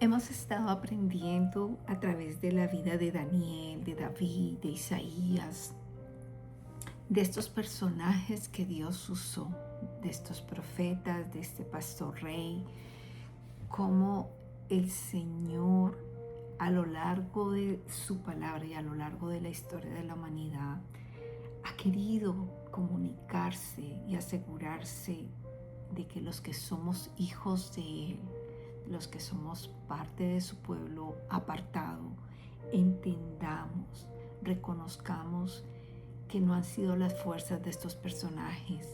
Hemos estado aprendiendo a través de la vida de Daniel, de David, de Isaías, de estos personajes que Dios usó, de estos profetas, de este pastor rey, cómo el Señor a lo largo de su palabra y a lo largo de la historia de la humanidad ha querido comunicarse y asegurarse de que los que somos hijos de Él, los que somos parte de su pueblo apartado, entendamos, reconozcamos que no han sido las fuerzas de estos personajes,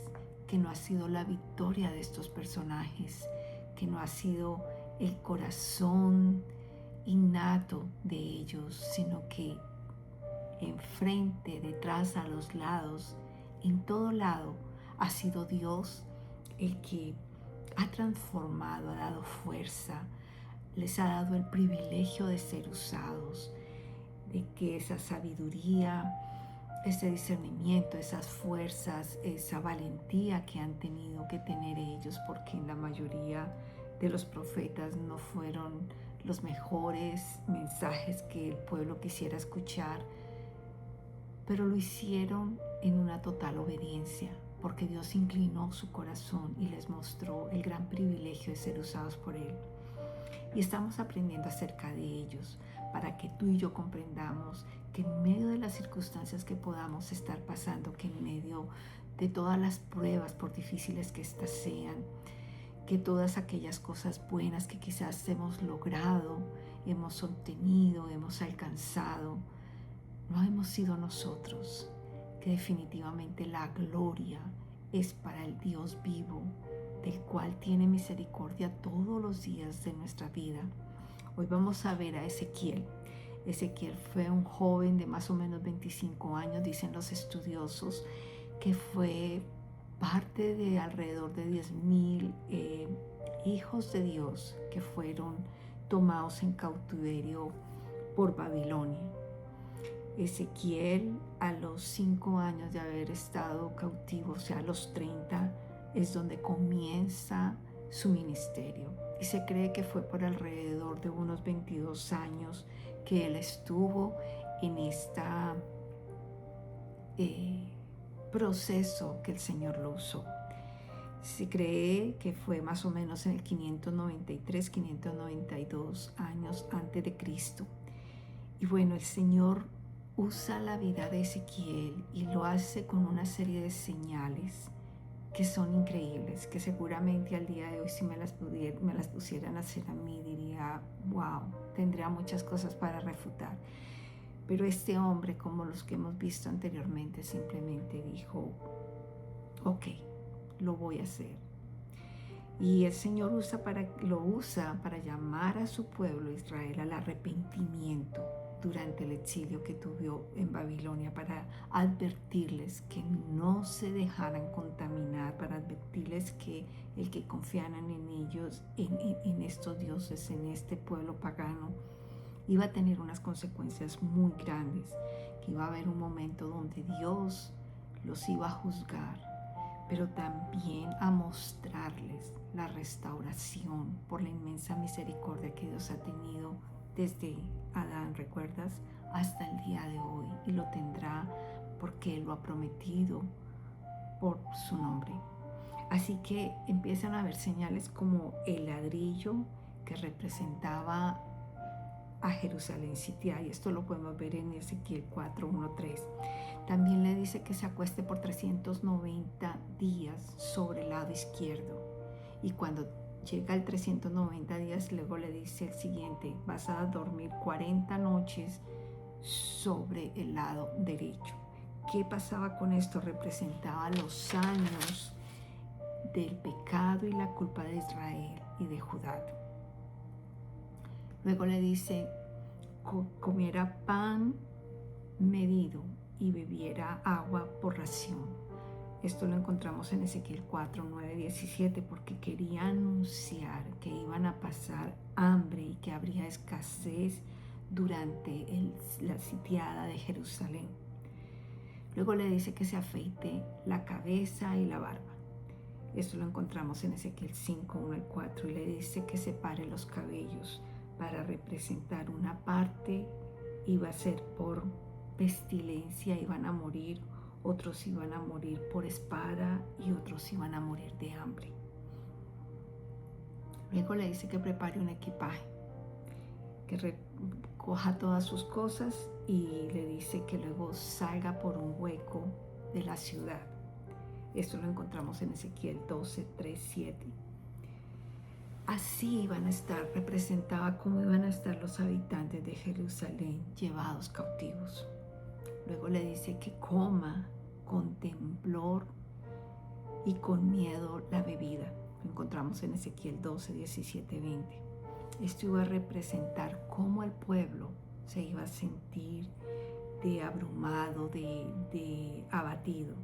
que no ha sido la victoria de estos personajes, que no ha sido el corazón innato de ellos, sino que enfrente, detrás, a los lados, en todo lado, ha sido Dios el que ha transformado, ha dado fuerza, les ha dado el privilegio de ser usados, de que esa sabiduría, ese discernimiento, esas fuerzas, esa valentía que han tenido que tener ellos, porque en la mayoría de los profetas no fueron los mejores mensajes que el pueblo quisiera escuchar, pero lo hicieron en una total obediencia, porque Dios inclinó su corazón y les mostró el gran privilegio de ser usados por Él. Y estamos aprendiendo acerca de ellos para que tú y yo comprendamos que en medio de las circunstancias que podamos estar pasando, que en medio de todas las pruebas, por difíciles que éstas sean, que todas aquellas cosas buenas que quizás hemos logrado, hemos obtenido, hemos alcanzado, no hemos sido nosotros, que definitivamente la gloria es para el Dios vivo, del cual tiene misericordia todos los días de nuestra vida. Hoy vamos a ver a Ezequiel. Ezequiel fue un joven de más o menos 25 años, dicen los estudiosos, que fue parte de alrededor de 10,000 hijos de Dios que fueron tomados en cautiverio por Babilonia. Ezequiel, a los 5 años de haber estado cautivo, o sea, a los 30, es donde comienza su ministerio. Y se cree que fue por alrededor de unos 22 años que él estuvo en este proceso que el Señor lo usó. Se cree que fue más o menos en el 593, 592 años antes de Cristo. Y bueno, el Señor usa la vida de Ezequiel y lo hace con una serie de señales que son increíbles, que seguramente al día de hoy si me las pusieran a hacer a mí diría, wow, tendría muchas cosas para refutar. Pero este hombre, como los que hemos visto anteriormente, simplemente dijo, ok, lo voy a hacer. Y el Señor lo usa para llamar a su pueblo Israel al arrepentimiento durante el exilio que tuvo en Babilonia, para advertirles que no se dejaran contaminar, para advertirles que el que confiaran en ellos, en estos dioses, en este pueblo pagano, iba a tener unas consecuencias muy grandes, que iba a haber un momento donde Dios los iba a juzgar, pero también a mostrarles la restauración por la inmensa misericordia que Dios ha tenido desde Adán, ¿recuerdas? Hasta el día de hoy, y lo tendrá porque Él lo ha prometido por su nombre. Así que empiezan a haber señales como el ladrillo que representaba a Jerusalén sitiada, y esto lo podemos ver en Ezequiel 4:1-3. También le dice que se acueste por 390 días sobre el lado izquierdo, y cuando llega el 390 días, luego le dice el siguiente: vas a dormir 40 noches sobre el lado derecho. ¿Qué pasaba con esto? Representaba los años del pecado y la culpa de Israel y de Judá. Luego le dice, comiera pan medido y bebiera agua por ración. Esto lo encontramos en Ezequiel 4:9-17, porque quería anunciar que iban a pasar hambre y que habría escasez durante la sitiada de Jerusalén. Luego le dice que se afeite la cabeza y la barba. Esto lo encontramos en Ezequiel 5:1-4, y le dice que separe los cabellos para representar una parte iba a ser por pestilencia, iban a morir, otros iban a morir por espada y otros iban a morir de hambre. Luego le dice que prepare un equipaje, que recoja todas sus cosas y le dice que luego salga por un hueco de la ciudad. Esto lo encontramos en Ezequiel 12, 3, 7. Así iban a estar, representaba cómo iban a estar los habitantes de Jerusalén llevados cautivos. Luego le dice que coma con temblor y con miedo la bebida. Lo encontramos en Ezequiel 12, 17, 20. Esto iba a representar cómo el pueblo se iba a sentir de abrumado, de abatido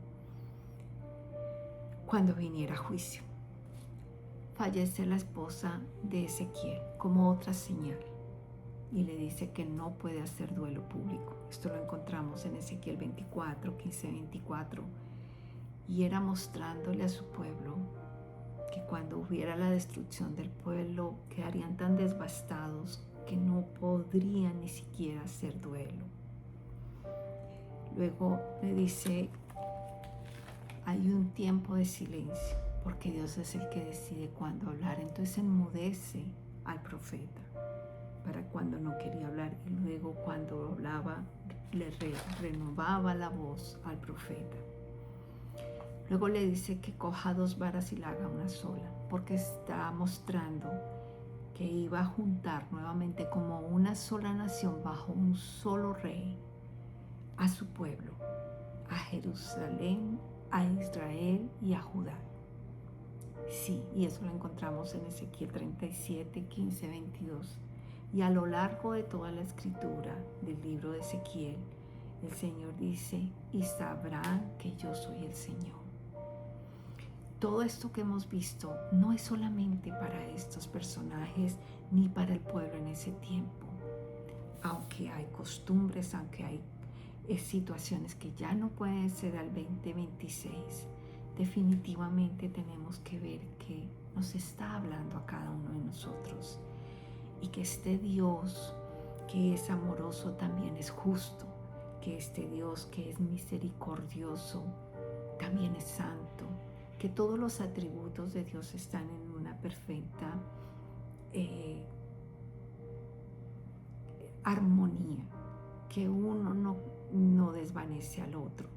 cuando viniera juicio. Fallece la esposa de Ezequiel como otra señal y le dice que no puede hacer duelo público. Esto lo encontramos en Ezequiel 24, 15, 24. Y era mostrándole a su pueblo que cuando hubiera la destrucción del pueblo quedarían tan devastados que no podrían ni siquiera hacer duelo. Luego le dice, hay un tiempo de silencio, porque Dios es el que decide cuándo hablar. Entonces enmudece al profeta para cuando no quería hablar, y luego cuando hablaba le renovaba la voz al profeta. Luego le dice que coja 2 varas y la haga una sola, porque está mostrando que iba a juntar nuevamente como una sola nación bajo un solo rey a su pueblo, a Jerusalén, a Israel y a Judá. Sí, y eso lo encontramos en Ezequiel 37, 15, 22. Y a lo largo de toda la escritura del libro de Ezequiel, el Señor dice, y sabrán que yo soy el Señor. Todo esto que hemos visto no es solamente para estos personajes ni para el pueblo en ese tiempo. Aunque hay costumbres, aunque hay situaciones que ya no pueden ser al 2026, definitivamente tenemos que ver que nos está hablando a cada uno de nosotros y que este Dios que es amoroso también es justo, que este Dios que es misericordioso también es santo, que todos los atributos de Dios están en una perfecta armonía, que uno no desvanece al otro.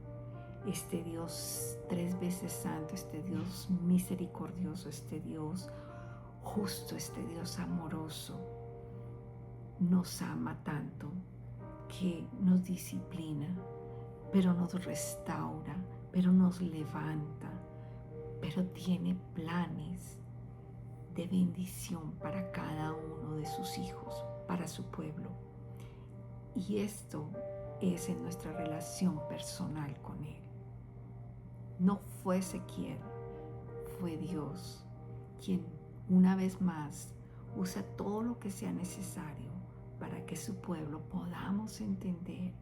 Este Dios 3 veces santo, este Dios misericordioso, este Dios justo, este Dios amoroso, nos ama tanto que nos disciplina, pero nos restaura, pero nos levanta, pero tiene planes de bendición para cada uno de sus hijos, para su pueblo. Y esto es en nuestra relación personal con Él. No fue Ezequiel, fue Dios quien una vez más usa todo lo que sea necesario para que su pueblo podamos entender,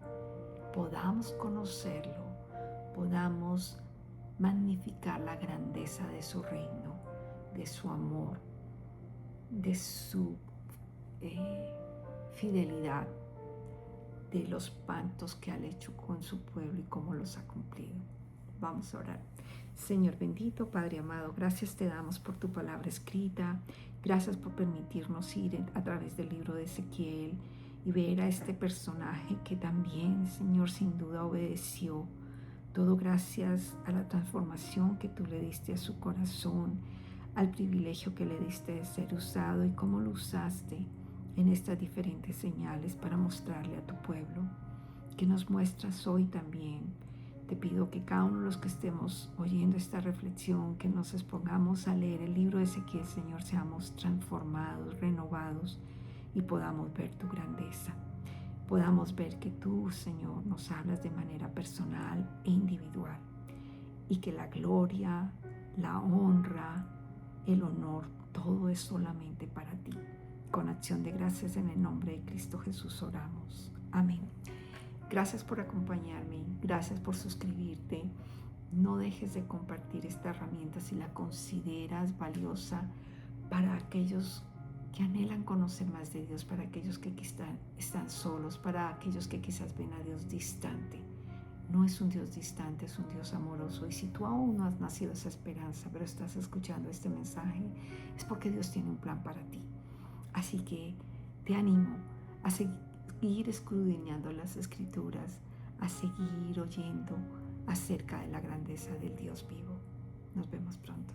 podamos conocerlo, podamos magnificar la grandeza de su reino, de su amor, de su fidelidad, de los pactos que ha hecho con su pueblo y cómo los ha cumplido. Vamos a orar. Señor bendito, Padre amado, gracias te damos por tu palabra escrita. Gracias por permitirnos ir a través del libro de Ezequiel y ver a este personaje que también, Señor, sin duda obedeció. Todo gracias a la transformación que tú le diste a su corazón, al privilegio que le diste de ser usado y cómo lo usaste en estas diferentes señales para mostrarle a tu pueblo, que nos muestras hoy también. Te pido que cada uno de los que estemos oyendo esta reflexión, que nos expongamos a leer el libro de Ezequiel, Señor, seamos transformados, renovados y podamos ver tu grandeza. Podamos ver que tú, Señor, nos hablas de manera personal e individual y que la gloria, la honra, el honor, todo es solamente para ti. Con acción de gracias en el nombre de Cristo Jesús oramos. Amén. Gracias por acompañarme, gracias por suscribirte. No dejes de compartir esta herramienta si la consideras valiosa para aquellos que anhelan conocer más de Dios, para aquellos que están solos, para aquellos que quizás ven a Dios distante. No es un Dios distante, es un Dios amoroso. Y si tú aún no has nacido esa esperanza, pero estás escuchando este mensaje, es porque Dios tiene un plan para ti. Así que te animo a seguir escudriñando las Escrituras, a seguir oyendo acerca de la grandeza del Dios vivo. Nos vemos pronto.